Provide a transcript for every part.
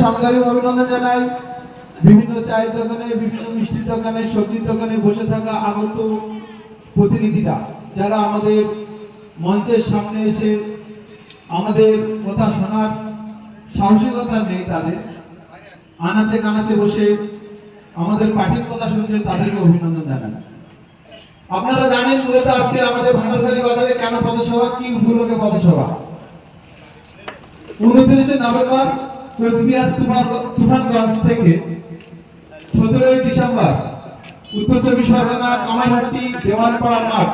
সংগ্রামী অভিনন্দন জানাই। বিভিন্ন চায়ের দোকানে, বিভিন্ন মিষ্টির দোকানে, সবজির দোকানে বসে থাকা আগত প্রতিনিধিরা, যারা আমাদের মঞ্চের সামনে এসে আমাদের কথা শোনার সাহসিকতা নেই, তাদের আনাচে কানাচে বসে আমাদের পার্টির কথা শুনছেন, তাদেরকে অভিনন্দন জানাই। আপনারা জানেন মূলত আজকে আমাদের ভান্ডারখালী বাজারে কেন পথসভা, কি উপলক্ষে পথসভা। 29 নভেম্বর কোচবিহার তুফানগঞ্জ থেকে 17 ডিসেম্বর উত্তর চব্বিশ পরগনা কামারহাটি দেওয়ানপাড়া মাঠ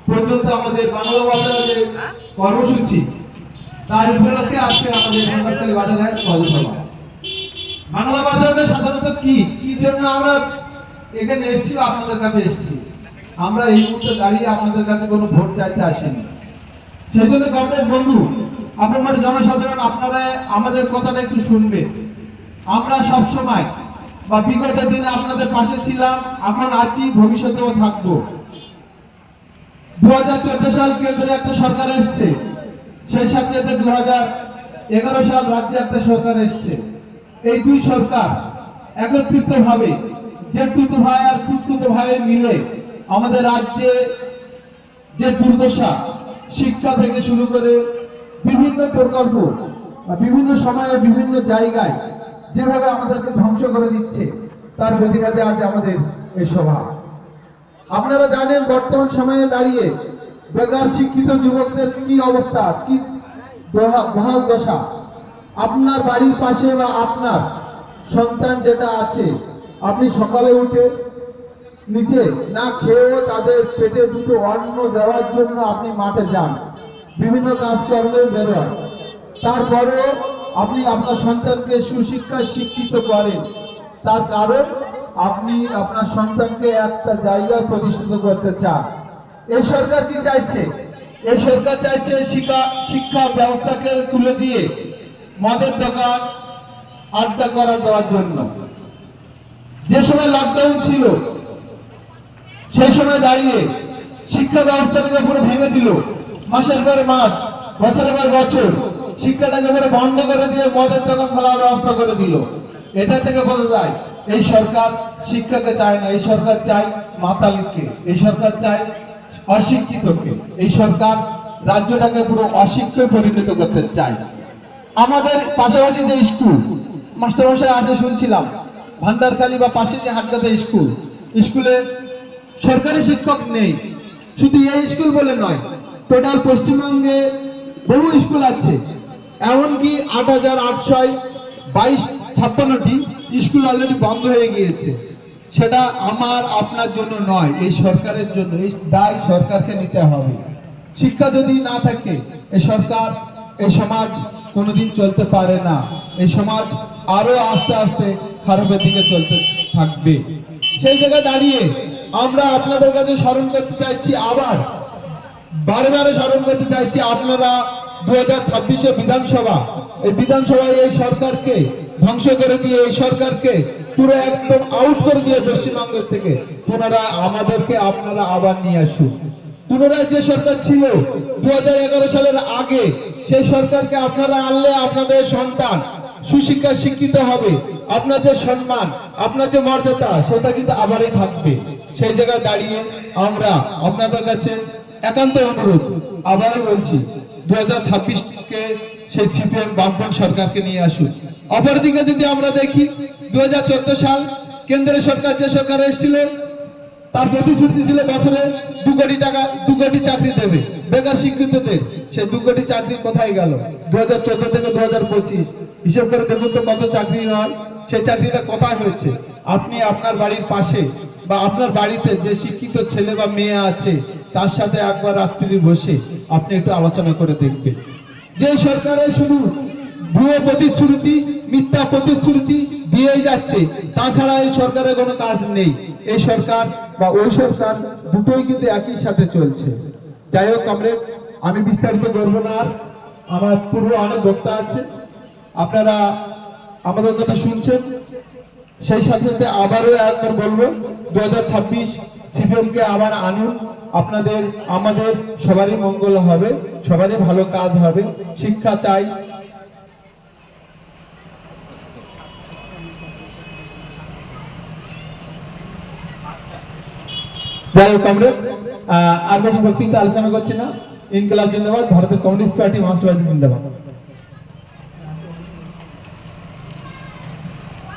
পর্যন্ত আমাদের বাংলা বাজারে কর্মসূচি, তার উপলক্ষে আজকে আমাদের ভান্ডারখালী বাজারে পথসভা। বাংলা বাজারে সাধারণত কি জন্য আমরা এখানে এসেছি, আপনাদের কাছে এসেছি। আমরা এই মুহূর্তে দাঁড়িয়ে আপনাদের কাছে কোনো ভোট চাইতে আসিনি। সেই জন্য গভর্নমেন্ট বন্ধু, আপনার জনসাধারণ, আপনারা আমাদের কথাটা একটু শুনবেন। আমরা সব সময় বা বিগত দিনে আপনাদের পাশে ছিলাম, এখন আছি, ভবিষ্যতেও থাকবো। 2014 সাল কেন্দ্রে একটা সরকার এসছে, সেই সাথে 2011 সাল রাজ্যে একটা সরকার এসছে। এই দুই সরকার একত্রিত ভাবে জেঠতুতো ভাই আর খুড়তুতো ভাইয়ের মিলে আমাদের রাজ্যে যে দুর্দশা, শিক্ষা থেকে শুরু করে বিভিন্ন প্রকল্প, বিভিন্ন সময়ে বিভিন্ন জায়গায় যেভাবে আমাদেরকে ধ্বংস করে দিচ্ছে, তার প্রতিবাদে আজ আমাদের এই সভা। আপনারা জানেন বর্তমান সময়ে দাঁড়িয়ে বেকার শিক্ষিত যুবকদের কি অবস্থা, কি বহাল দশা। আপনার বাড়ির পাশে বা আপনার সন্তান যেটা আছে, আপনি সকালে উঠে নিচে না খেয়েও তাদের পেটে দুটো অন্ন দেওয়ার জন্য আপনি মাঠে যান, বিভিন্ন কাজকর্মে বেরোন, তারপরেও আপনি আপনার সন্তানকে সুশিক্ষায় শিক্ষিত করেন। তার কারণ আপনি আপনার সন্তানকে একটা জায়গায় প্রতিষ্ঠিত করতে চান। এই সরকার কি চাইছে? এই সরকার চাইছে শিক্ষা ব্যবস্থাকে তুলে দিয়ে মদের দোকান, আড্ডা করা দেওয়ার জন্য। যে সময় লকডাউন ছিল, সেই সময় দাঁড়িয়ে শিক্ষা ব্যবস্থাটাকে পুরো ভেঙে দিল। মাসের পর মাস, বছরের পর বছর শিক্ষাটাকে পুরো বন্ধ করে দিয়ে মদের দোকান খোলার ব্যবস্থা করে দিল। এটা থেকে বোঝা যায় এই সরকার শিক্ষাকে চায় না, এই সরকার চায় মাতালকে, এই সরকার চায় অশিক্ষিতকে, এই সরকার রাজ্যটাকে পুরো অশিক্ষায় পরিণত করতে চায়। আমাদের পাশাপাশি যে স্কুল মাস্টারমশাই আছে শুনছিলাম, ভান্ডারখালী বা পাশে যে হাটগাতে স্কুল, স্কুলে সরকারি শিক্ষক নেই। শুধু এই স্কুল বলে নয়, টোটাল পশ্চিমবঙ্গে বহু স্কুল আছে। এমনকি 8852টি স্কুল অলরেডি বন্ধ হয়ে গিয়েছে। সেটা আমার আপনার জন্য নয়, এই সরকারের জন্য। এই দায় সরকারকে নিতে হবে। শিক্ষা যদি না থাকে এই সরকার, এই সমাজ কোনোদিন চলতে পারে না। এই সমাজ আরো আস্তে আস্তে খারাপের দিকে চলতে থাকবে। সেই জায়গায় দাঁড়িয়ে আমরা আপনাদের কাছে স্মরণ করতে চাইছি, আবার বারে স্মরণ করতে চাইছি, আপনারা 2026 বিধানসভা, এই বিধানসভায় এই সরকারকে ধ্বংস করে দিয়ে, এই সরকারকে পুরো একদম আউট করে দিয়ে পশ্চিমবঙ্গের থেকে পুনরায় আমাদেরকে আপনারা আবার নিয়ে আসুন। পুনরায় যে সরকার ছিল 2011 সালের আগে, সেই সরকারকে আপনারা আনলে আপনাদের সন্তান সুশিক্ষায় শিক্ষিত হবে। আপনার যে সম্মান, আপনার যে মর্যাদা, সেটা কিন্তু আবারই থাকবে। সেই জায়গায় দাঁড়িয়ে আমরা আপনাদের কাছে একান্ত অনুরোধ, আবার বলছি, 2026-কে সেই সিপিএম বামপন সরকারকে নিয়ে আসুন। অপরদিকে যদি আমরা দেখি 2014 সাল কেন্দ্রের সরকার, যে সরকার এসেছিল, তার প্রতিশ্রুতি ছিল বছরে 2 কোটি টাকা, 2 কোটি চাকরি দেবে বেকার শিক্ষিতদের। সেই 2 কোটি চাকরি কোথায় গেল? 2014 থেকে 2025 হিসাব করে দেখুন তো কত চাকরি হয়। সেই চাকরিটা কোথায় হয়েছে? আপনি আপনার বাড়ির পাশে বা আপনার বাড়িতে যে শিক্ষিত ছেলে বা মেয়ে আছে, তার সাথে একবার রাত্রি বসে আপনি একটু আলোচনা করে দেখবেন। যে সরকারের শুধু ভুয়ো প্রতিশ্রুতি, মিথ্যা প্রতিশ্রুতি দিয়েই যাচ্ছে, তাছাড়া এই সরকারের কোনো কাজ নেই। এই সরকার বা ওই সরকার দুটোই কিন্তু একই সাথে চলছে। যাই হোক, আমি বিস্তারিত বলবো না, আর আমার পূর্বে অনেক বক্তা আছে, আপনারা আমাদের কথা শুনছেন। সেই সাথে সাথে আবারও একবার বলবো, 2026 সিপিএমকে আবার আনুন। আপনাদের আমাদের সবারই মঙ্গল হবে, সবারই ভালো কাজ হবে। শিক্ষা চাই, যাই হোক কমরেড, আর বেশি বক্তৃতা আলোচনা করছি না। ইনকলাব জিন্দাবাদ, ভারতের কমিউনিস্ট পার্টি মার্ক্সবাদী জিন্দাবাদ।